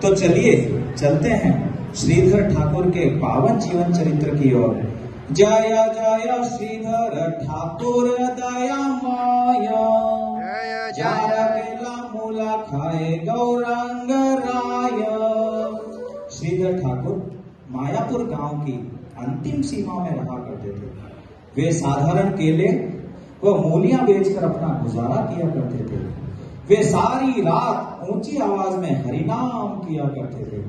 तो चलिए चलते हैं श्रीधर ठाकुर के पावन जीवन चरित्र की ओर। जय जय श्रीधर ठाकुर दया माया, जय केला मूला खाए गौरांग राय। श्रीधर ठाकुर मायापुर गांव की अंतिम सीमा में रहा करते थे। वे साधारण केले व मूलियां बेचकर अपना गुजारा किया करते थे। वे सारी रात ऊंची आवाज में हरिनाम किया करते थे।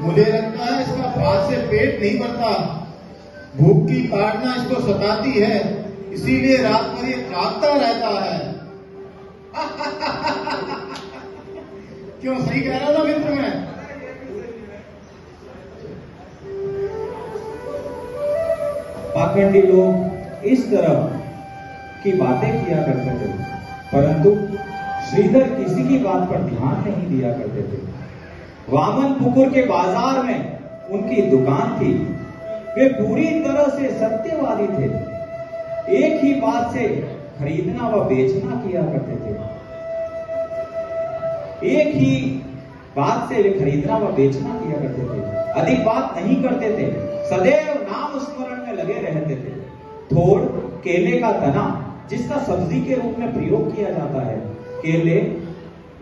मुझे लगता है इसका बात से पेट नहीं भरता, भूख की ताड़ना इसको सताती है, इसीलिए रात भर ये जागता रहता है। क्यों, सही कह रहा था मित्र मैं? पाखंडी लोग इस तरह की बातें किया करते थे, परंतु श्रीधर किसी की बात पर ध्यान नहीं दिया करते थे। वामनपुकुर के बाजार में उनकी दुकान थी। वे पूरी तरह से सत्यवादी थे। एक ही बात से खरीदना व बेचना किया करते थे। एक ही बात से वे खरीदना व बेचना किया करते थे। अधिक बात नहीं करते थे। सदैव नाम स्मरण में लगे रहते थे। थोड़ केले का तना, जिसका सब्जी के रूप में प्रयोग किया जाता है, केले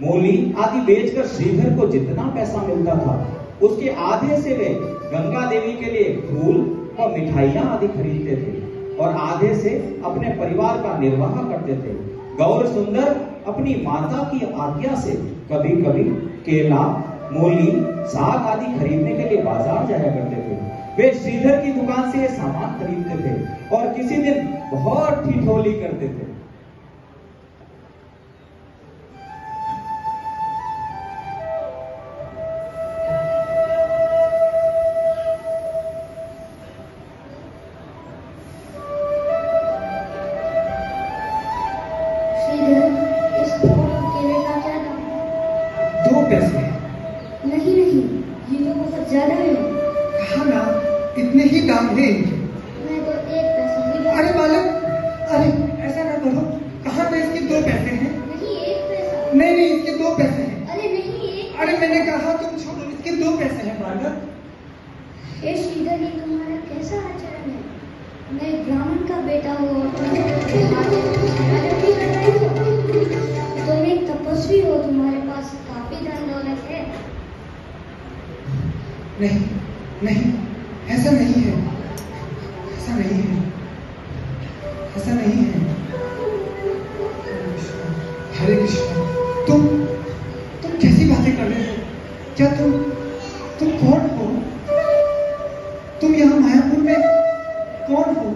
मूली आदि बेचकर श्रीधर को जितना पैसा मिलता था, उसके आधे से वे गंगा देवी के लिए फूल और मिठाइयां आदि खरीदते थे और आधे से अपने परिवार का निर्वाह करते थे। गौर सुंदर अपनी माता की आज्ञा से कभी कभी केला मूली साग आदि खरीदने के लिए बाजार जाया करते थे। वे श्रीधर की दुकान से ये सामान खरीदते थे और किसी दिन बहुत ठिठोली करते थे। अरे बालक, अरे ऐसा ना करो। कहाँ पे इसके 2 पैसे हैं? नहीं, 1 पैसा। नहीं, इसके 2 पैसे हैं। अरे नहीं, 1। अरे मैंने कहा तुम छोड़ो, इसके 2 पैसे हैं बालक। हे श्रीधर, ये तुम्हारा कैसा आचरण है? मैं ब्राह्मण का बेटा हूँ और तुम एक तपस्वी हो, तुम्हारे पास काफी धन दौलत है। नहीं नहीं, ऐसा नहीं है, ऐसा नहीं है, ऐसा नहीं है। हरे कृष्ण, तुम कैसी बातें कर रहे हो? क्या तुम कौन हो? तुम यहाँ मायापुर में कौन हो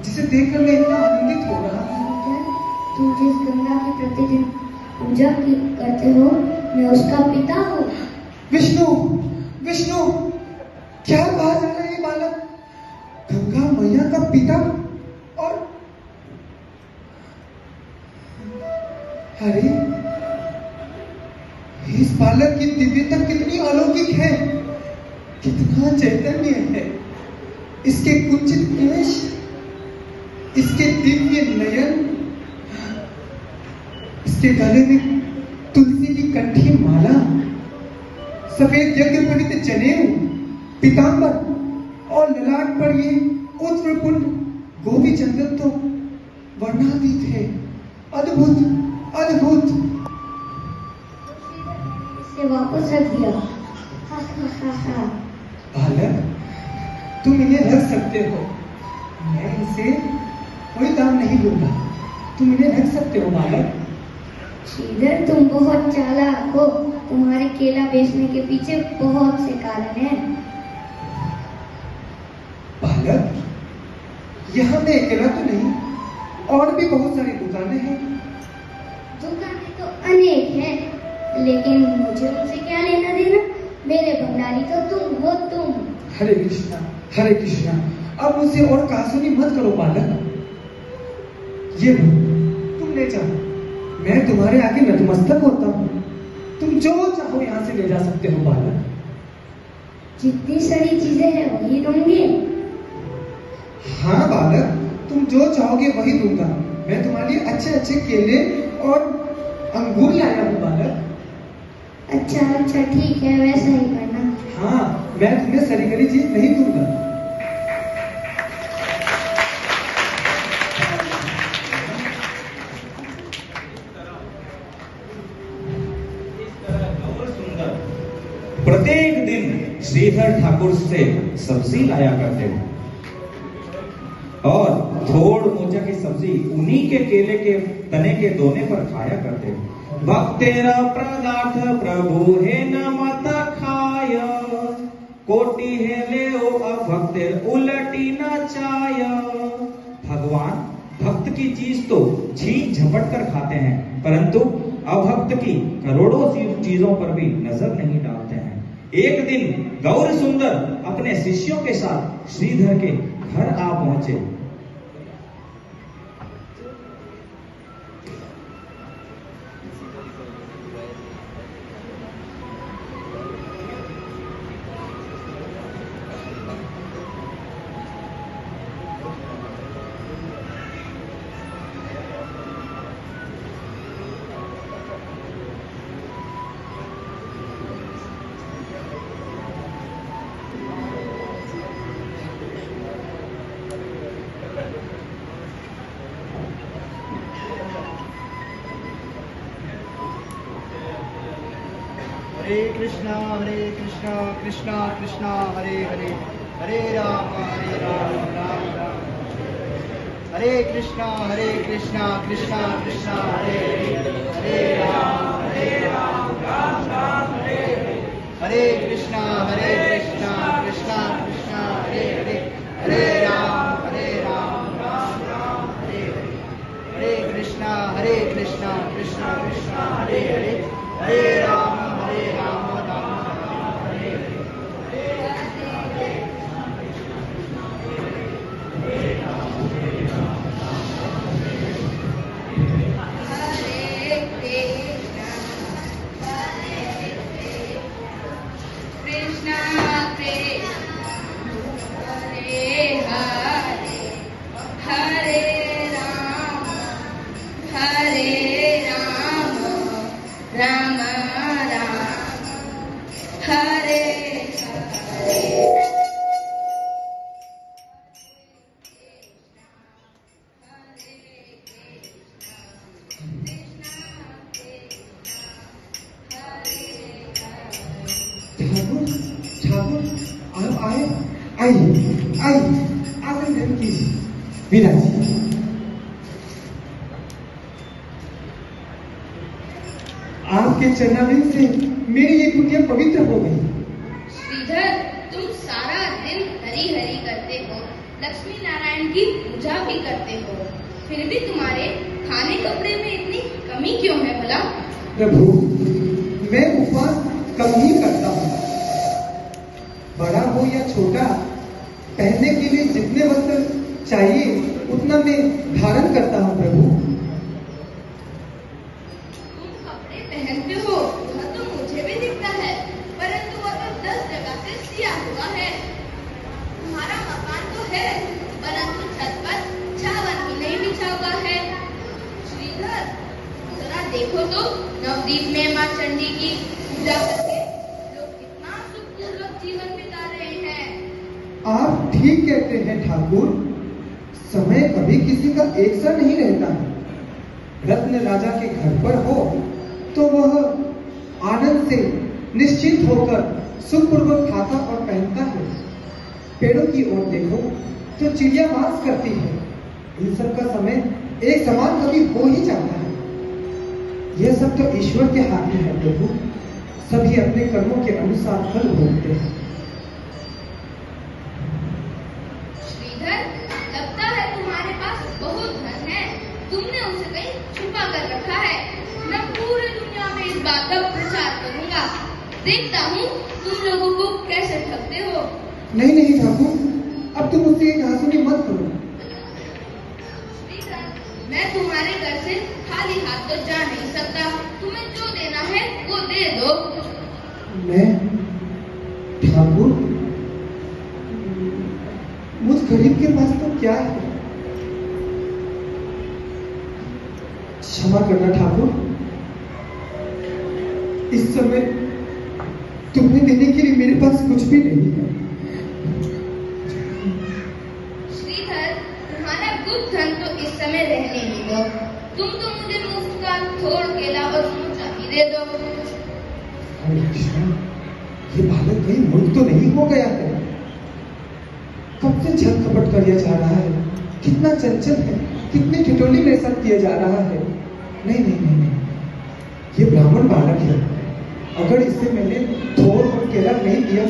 जिसे देखकर मैं इतना आनंदित हो रहा हूँ? तुम जिस गंगा की प्रतिदिन पूजा करते हो, मैं उसका पिता हूँ। विष्णु, विष्णु, क्या कहा जा रहा है ये बालक? गंगा मैया का पिता? और अरे, इस बालक की दिव्यता कितनी अलौकिक है, कितना चैतन्य है। इसके कुंचित केश, इसके दिव्य नयन, इसके गले में तुलसी की कंठी माला, सफेद यज्ञ पवित्र जनेऊ, पीतांबर और ललाट पर ये उत्तरकुंड गोपी चंदन तो वर्णातीत है। अद्भुत, अद्भुत। इसे वापस रख दिया। बालक, तुम इन्हें रख सकते हो, मैं इसे कोई दाम नहीं दूंगा। तुम इन्हें रख सकते हो बालक। श्रीधर, तुम बहुत चालाक हो। तुम्हारे केला बेचने के पीछे बहुत से कारण हैं। बालक, यहाँ मैं अकेला तो नहीं, और भी बहुत सारी दुकानें हैं। दुकानें तो अनेक हैं, लेकिन मुझे उनसे क्या लेना देना? मेरे भंडारी तो तुम हो, तुम। हरे कृष्णा, हरे कृष्णा। अब मुझसे और कहासुनी मत करो बालक। ये लो, तुम ले जाओ। मैं तुम्हारे आगे नतमस्तक होता हूँ। तुम जो चाहो यहाँ से ले जा सकते हो बालक। जितनी सारी चीजें हैं वही दूंगे। हाँ बालक, तुम जो चाहोगे वही दूंगा। मैं तुम्हारे लिए अच्छे अच्छे केले और अंगूर लाया हूँ बालक। अच्छा अच्छा, ठीक है, वैसा ही करना। हाँ, मैं तुम्हें सरी गरी चीज नहीं दूंगा। प्रत्येक दिन श्रीधर ठाकुर से सब्जी लाया करते थे और थोड़ मोचा की सब्जी उन्हीं के केले के तने के दोने पर खाया करते थे। भक्तेरा पदार्थ प्रभु है न मत खाय, कोटि है ले ओ अभक्तेर उलटी न चाय। भगवान भक्त की चीज तो छीन झपट कर खाते हैं, परंतु अभक्त की करोड़ों चीजों पर भी नजर नहीं डालते हैं। एक दिन गौर सुंदर अपने शिष्यों के साथ श्रीधर के घर आ पहुंचे। हरे कृष्णा कृष्णा कृष्णा हरे हरे, हरे राम राम राम। हरे कृष्णा कृष्णा कृष्णा हरे हरे, हरे राम राम राम हरे हरे। हरे कृष्णा कृष्णा कृष्णा हरे हरे, हरे राम राम राम हरे हरे। हरे कृष्णा कृष्णा कृष्णा हरे हरे, हरे राम राम राम हरे हरे। कृष्णा हरे हरे, हरे राम राम राम हरे हरे। ठाकुर, ठाकुर, आप आए, आइए, आसन ग्रहण कीजिए। वीरा जी, आपके चरणामृत से मेरी ये कुटिया पवित्र हो गई। श्रीधर, तुम सारा दिन हरी हरी करते हो, लक्ष्मी नारायण की पूजा भी करते हो, फिर भी तुम्हारे खाने कपड़े में इतनी कमी क्यों है भला? प्रभु, मैं उपवास कम ही करता हूँ। बड़ा हो या छोटा, पहनने के लिए जितने वस्त्र चाहिए उतना मैं धारण करता हूँ प्रभु। तुम कपड़े पहनते हो वह तो मुझे भी दिखता है, परंतु वह तो 10 जगह से सिया हुआ है। तुम्हारा मकान तो है, परंतु छत पर छावन भी नहीं बिछा हुआ है। श्रीधर, जरा देखो तो नवदीप में माँ चंडी की पूजा करके लोग कितना सुखपूर्वक जीवन बिता रहे हैं। आप ठीक कहते हैं ठाकुर, समय कभी किसी का एक सा नहीं रहता है। रत्न राजा के घर पर हो तो वह आनंद से निश्चिंत होकर सुखपूर्वक खाता और पहनता है। पेड़ों की ओर देखो तो चिड़िया वास करती है। इन सब का समय एक समान कभी हो ही जाता है। यह सब तो ईश्वर के हाथ में है प्रभु। सभी अपने कर्मों के अनुसार फल भोगते हैं। श्रीधर, लगता है तुम्हारे पास बहुत धन है। तुमने उसे कहीं छुपा कर रखा है। मैं पूरी दुनिया में का प्रचार करूंगा। देखता हूँ तुम लोगों को कैसे ठगते हो। नहीं नहीं ठाकुर, अब तुम मुझसे ये कहासुनी मत करो। श्रीधर, मैं तुम्हारे घर से खाली हाथ तो जा नहीं सकता। तुम्हें जो देना है वो दे दो। मैं ठाकुर, मुझ गरीब के पास तो क्या है? क्षमा करना ठाकुर, इस समय तुम्हें देने के लिए मेरे पास कुछ भी नहीं है। श्रीधर, तुम्हारा गुप्त धन तो इस समय रहने ही दो। तुम तो मुझे मुफ्त का थोड़ केला और समोसा ही दे दो। अरे कृष्ण, ये बालक कहीं मूर्ख तो नहीं हो गया है? कब से छल कपट किया जा रहा है, कितना चंचल है, कितनी ठिठोली मेरे साथ किया जा रहा है। नहीं नहीं नहीं नहीं, ये ब्राह्मण बालक है। अगर इसे मैंने थोड़ और केला नहीं दिया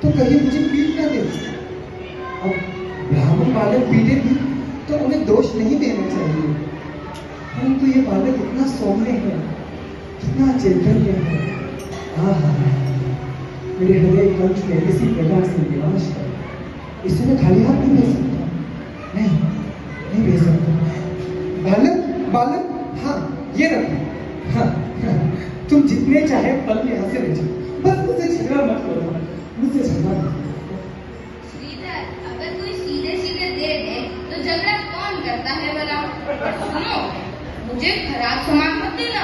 तो कहीं मुझे पीट ना दे। अब ब्राह्मण बालक पीटे भी तो उन्हें दोष नहीं देना चाहिए, परंतु ये बालक इतना सौम्य है, कितना चैतन्य है। हाँ, मेरे हृदय कंठ में किसी प्रकार से निवास कर, इसे मैं खाली हाथ नहीं भेज सकता। नहीं भेज सकता। बालक, हाँ ये रखो। हाँ, तुम जितने चाहे पल में यहाँ से ले जाओ, बस मुझसे झगड़ा मत करो, मुझसे झगड़ा मत करो। श्रीधर, अगर कोई सीधे सीधे दे दे तो झगड़ा कौन करता है भला? सुनो, मुझे खराब सामान मत देना।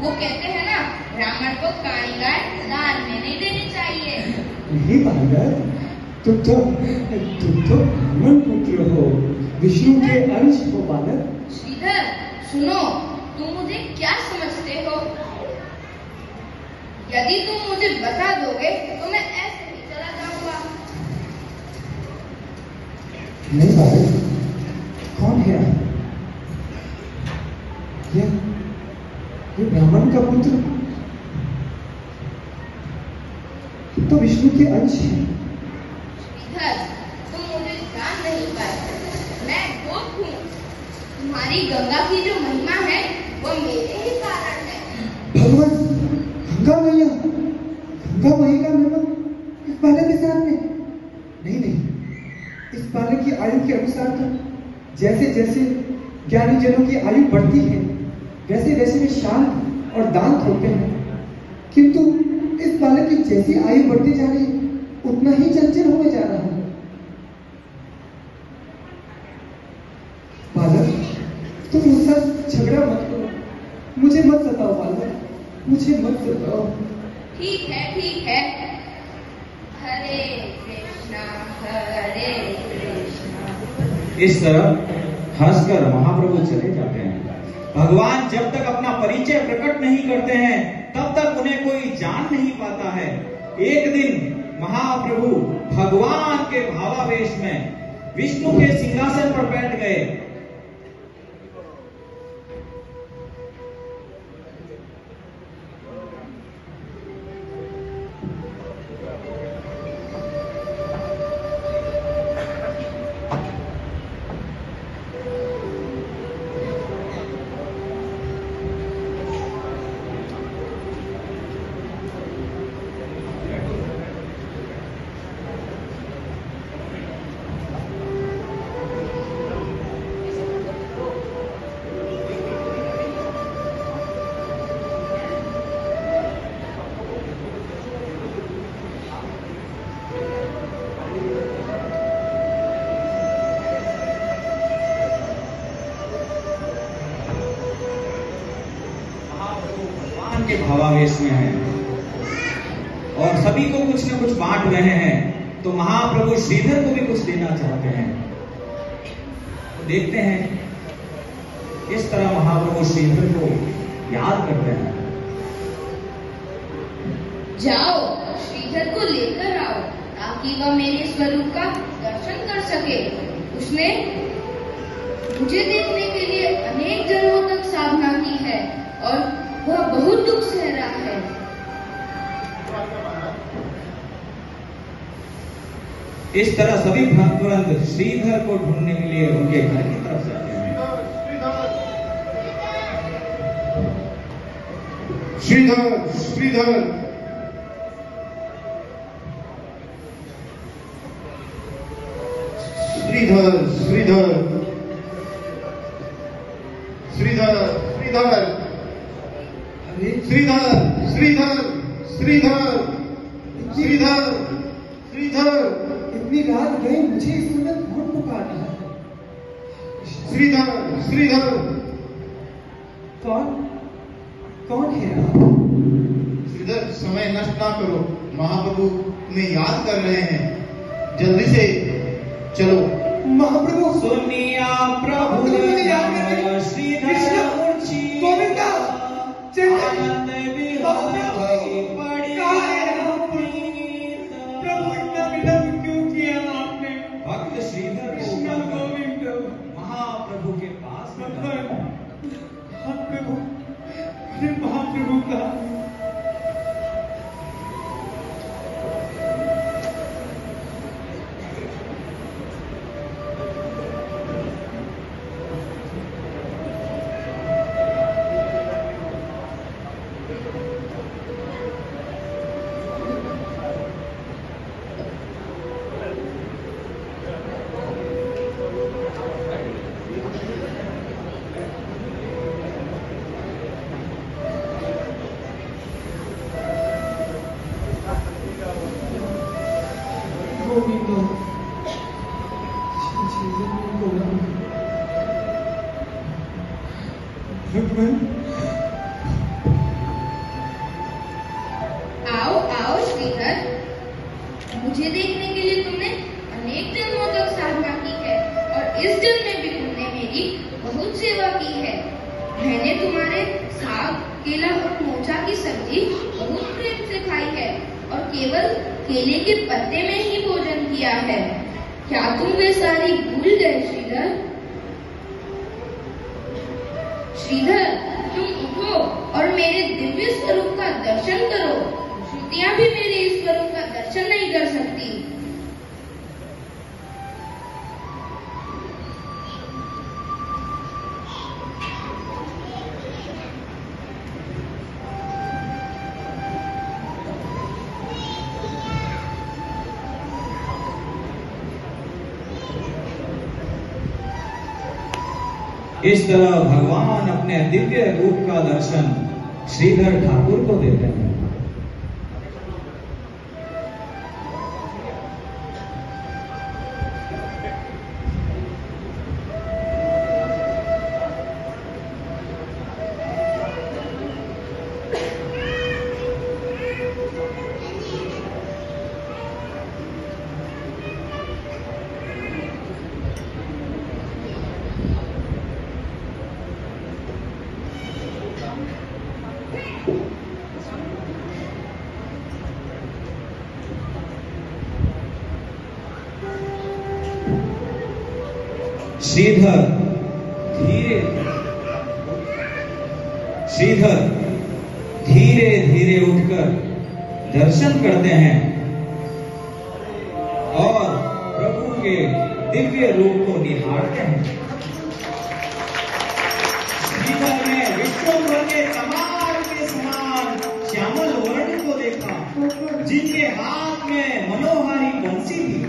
वो कहते हैं ना, ब्राह्मण को कानी गाय दान में नहीं देनी चाहिए। नहीं बालक, तुम तो ब्राह्मण पुत्र हो, विष्णु के अंश हो बालक। श्रीधर सुनो, तुम मुझे क्या समझते हो? यदि तुम मुझे बता दोगे तो मैं ऐसे ही चला जाऊंगा। नहीं बालक, कौन है आप? ये ब्राह्मण का पुत्र तो विष्णु के अंश है। श्रीधर, तुम मुझे जान नहीं पाए। मैं गोप हूँ। तुम्हारी गंगा की जो महिमा है वो मेरे ही कारण है। भगवान, गंगा मैया का महिमा इस बालक के साथ में? नहीं, इस बालक की आयु के अनुसार तो जैसे जैसे ज्ञानी जनों की आयु बढ़ती है वैसे वैसे वे शांत और दांत होते हैं, किंतु इस बालक की जैसी आयु बढ़ती जा रही उतना ही चंचल होने जा रहा है। बालक, तुम मुझसे झगड़ा मत करो, मुझे मत सताओ बालक, मुझे मत सताओ। ठीक है। हरे कृष्णा हरे कृष्णा। इस तरह हंसकर महाप्रभु चले जाते हैं। भगवान जब तक अपना परिचय प्रकट नहीं करते हैं तब तक उन्हें कोई जान नहीं पाता है। एक दिन महाप्रभु भगवान के भावावेश में विष्णु के सिंहासन पर बैठ गए। के भावावेश में हैं और सभी को कुछ न कुछ बांट रहे हैं, तो महाप्रभु श्रीधर को भी कुछ देना चाहते हैं। तो देखते हैं किस तरह महाप्रभु श्रीधर को याद करते हैं। जाओ, श्रीधर को लेकर आओ ताकि वह मेरे स्वरूप का दर्शन कर सके। उसने मुझे देखने के लिए अनेक जन्मों तक साधना की है और वह बहुत दुख सह रहा है। इस तरह सभी भक्त वृंद श्रीधर को ढूंढने के लिए उनके घर की तरफ जाते हैं। श्रीधर श्रीधर श्रीधर श्रीधर श्रीधर श्रीधर अरे श्रीधर श्रीधर श्रीधर श्रीधर श्रीधर इतनी रात गई, मुझे इस समय कौन पुकार रहा है? श्रीधर श्रीधर कौन कौन है आप? श्रीधर समय नष्ट ना करो, महाप्रभु तुम्हें याद कर रहे हैं, जल्दी से चलो। महाप्रभु सुनिया प्रभु मुझे याद कर रहे हैं। श्रीधर कृष्ण, मूर्छित गोविंदा, चंद्र, आनंद विभोर पड़ी कहाँ है आप? प्रीत। प्रभु इतना विलंब क्यों किया आपने? भक्त श्रीधर को कृष्ण उठाकर गोविंद, महाप्रभु के पास ले भगवान, गए। महाप्रभु, अरे महाप्रभु का आओ आओ श्रीधर, मुझे देखने के लिए तुमने अनेक जन्मों तक साधना की है और इस जन्म में भी तुमने मेरी बहुत सेवा की है। मैंने तुम्हारे साग, केला और मोचा की सब्जी बहुत प्रेम से खाई है और केवल केले के पत्ते में ही भोजन किया है। क्या तुम वे सारी भूल गए श्रीधर? श्रीधर, तुम उठो और मेरे दिव्य स्वरूप का दर्शन करो। श्रुतियां भी मेरे इस स्वरूप का दर्शन नहीं कर सकती। इस तरह भगवान अपने दिव्य रूप का दर्शन श्रीधर ठाकुर को देते हैं। श्रीधर धीरे धीरे उठकर दर्शन करते हैं और प्रभु के दिव्य रूप को निहारते हैं। श्रीधर ने विश्वभर के तमाम के समान श्यामल वर्ण को देखा, जिनके हाथ में मनोहारी बंसी थी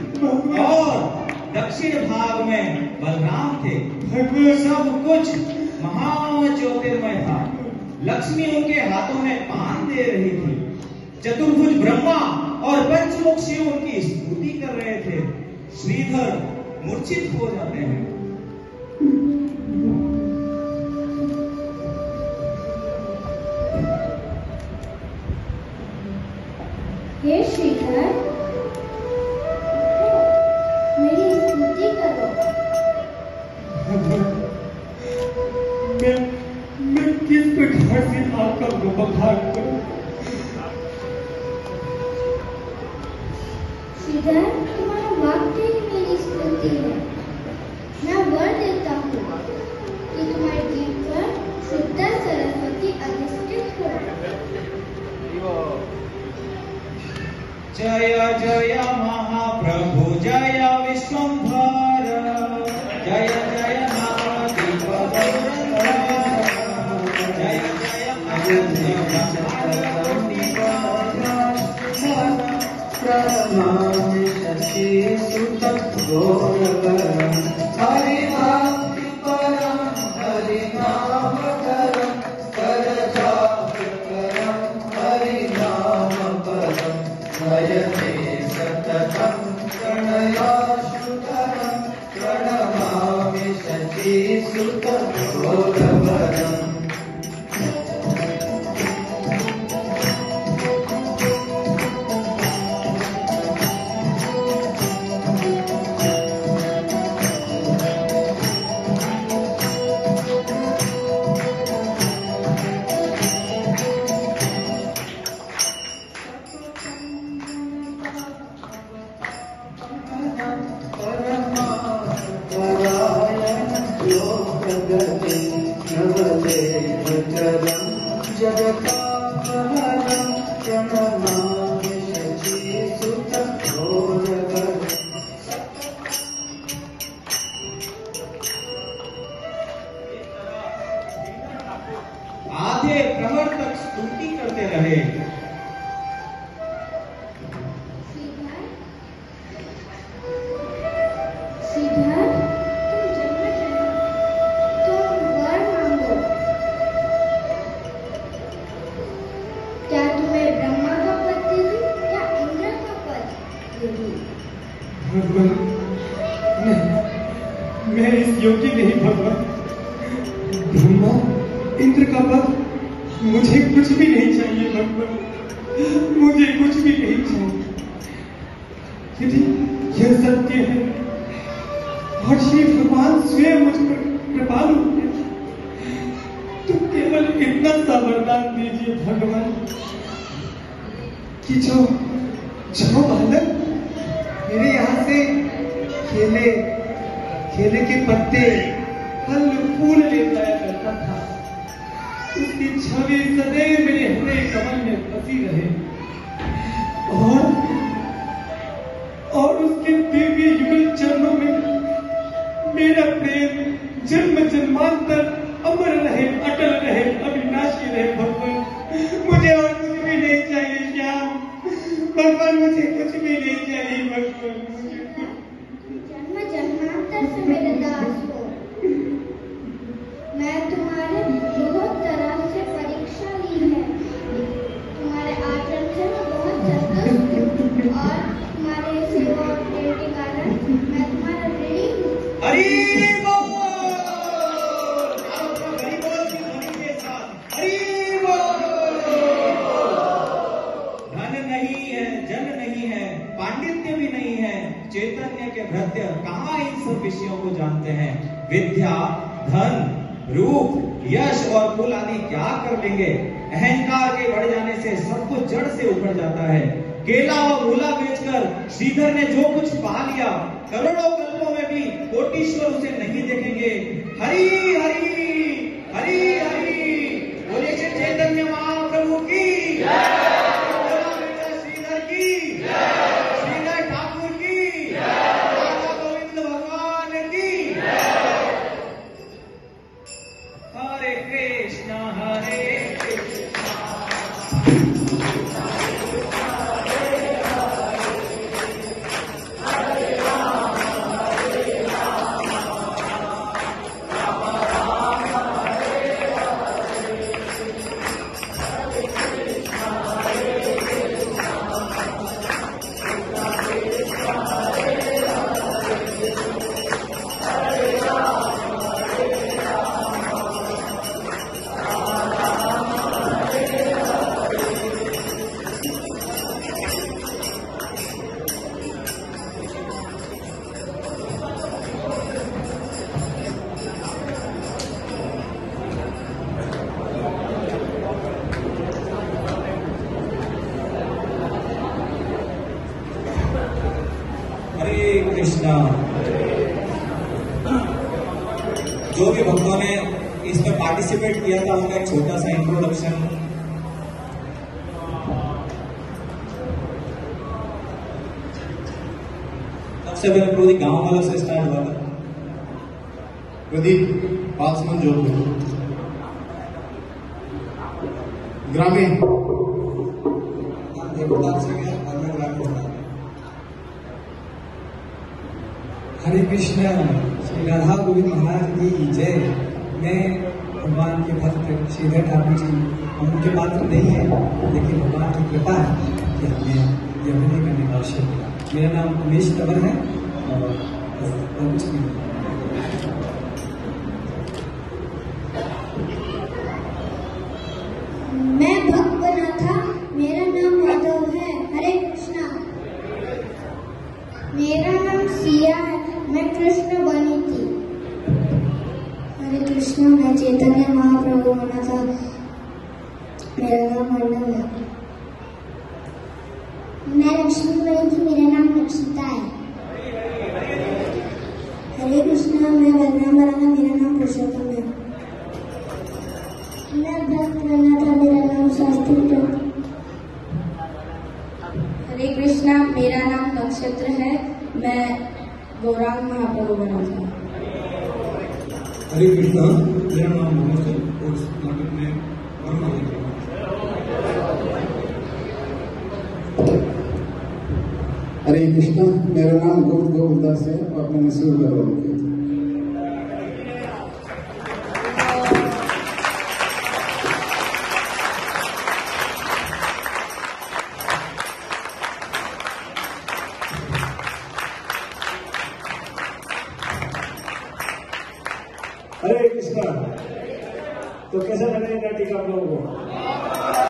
और दक्षिण भाग में बलराम थे। सब कुछ महान ज्योतिर्मय था। लक्ष्मी उनके हाथों में पान दे रही थी। चतुर्भुज ब्रह्मा और पंचमुख शिव उनकी स्तुति कर रहे थे। श्रीधर मूर्छित हो जाते हैं। हे श्रीधर, मेरी स्तुति करो। मैं किस प्रकार से आपका उपकार करूं? श्रीधर, तुम्हारा वाक्य ही मेरी स्तुति है। मैं वर देता हूँ कि तुम्हारे जीव पर शुद्ध सरस्वती अधिष्ठित हो। जय जय महाप्रभु, जय विश्वंभर, जय जय नाथ, जय जय प्रणमामि शशि सुत गौरवरं हरि भक्ति परं हरि नाम करं करजापकरं हरि नाम परं नयने सततं प्रणयाशुकरं प्रणमामि शशि सुत गौरवरम् आधे प्रहर तक स्तुति करते रहे। सिद्धार्थ, तुम वर मांगो। क्या तुम्हें ब्रह्मा का पद देगी या इंद्र का पद देगी? भगवान, मैं इस योग्य नहीं भगवान। ब्रह्मा इंद्र का पद मुझे कुछ भी नहीं चाहिए भगवान, मुझे कुछ भी नहीं चाहिए। यदि यह सत्य है और श्री भगवान स्वयं मुझ पर कृपालु है तो केवल इतना सा वरदान दीजिए भगवान कि जो बालक मेरे यहाँ से केले के पत्ते फल फूल ले जाया करता था, उसकी छवि सदैव मेरे हृदय कमल में बसी रहे और उसके दिव्य युगल चरणों में मेरा प्रेम जन्म जन्मांतर अमर रहे, अटल रहे, अविनाशी रहे। भगवान, मुझे और कुछ भी नहीं चाहिए श्याम। भगवान, मुझे कुछ भी नहीं चाहिए भगवान। जन्म जन्मांतर से मेरे दास हो। मैं तुम्हारे बहुत तरह से परीक्षा ली है। तुम्हारे आचरण से मैं बहुत संतुष्ट हूँ और तुम्हारे सेवा और प्रेम के कारण मैं तुम्हारा ऋणी हूँ। हरि बोल! हरि बोल की ध्वनि के साथ हरि बोल! धन नहीं है, जन नहीं है, पांडित्य भी नहीं है, चैतन्य के भृत्य कहाँ इन सब विषयों को जानते हैं। विद्या, धन, रूप, यश और कुल आदि क्या कर लेंगे। अहंकार के बढ़ जाने से सब कुछ जड़ से उखड़ जाता है। केला और मूला बेचकर श्रीधर ने जो कुछ पा लिया, करोड़ों कल्पों में भी कोटीश्वर उसे नहीं देखेंगे। हरि हरि हरि हरि बोलिए चैतन्य महाप्रभु की, श्रीधर की, श्रीधर ठाकुर की, राधा गोविंद भगवान की। हरे कृष्णा हरे कृष्णा। कृष्णा। जो भी भक्तों ने इसमें पार्टिसिपेट किया था उनका एक छोटा सा इंट्रोडक्शन। सबसे पहले प्रदीप गांव वालों से स्टार्ट हुआ था। प्रदीप पासमन जोधपुर। ग्रामीण। नाम देवप्रताप सिंह है और मैं ग्रामीण होता हूँ। हरे कृष्ण, श्री राधा गोविंद महाराज की जय। मैं भगवान के भक्त श्रीधर ठाकुर जी, हम उनके पात्र नहीं है, लेकिन भगवान की कृपा है कि हमें ये अभिनय करने का अवसर मिला। मेरा नाम उमेश तंवर है और कुछ नहीं। मैं भक्त बना था, मेरा नाम माधव है। हरे कृष्णा। मेरा नाम सिया है, मैं कृष्ण बनी थी। हरे कृष्णा। मैं चैतन्य महाप्रभु बना था, मेरा नाम अर्णव है। मैं लक्ष्मी बनी थी, मेरा नाम लक्षिता है। हरे कृष्णा। मैं बलराम बना था, मेरा नाम पुरुषोत्तम है। मैं भक्त बना था, मेरा नाम शास्त्री है। हरे कृष्णा। मेरा नाम नक्षत्र है, मैं गौरांग महाप्रभु बना था। हरे कृष्णा। मेरा नाम मनोज है और इस नाटक में वर्मा है। हरे कृष्णा। मेरा नाम गोविंदास है और मैं मसूर का रोल किया। हरे कृष्णा। तो कैसा लगा ये नाटिका आप लोगों को?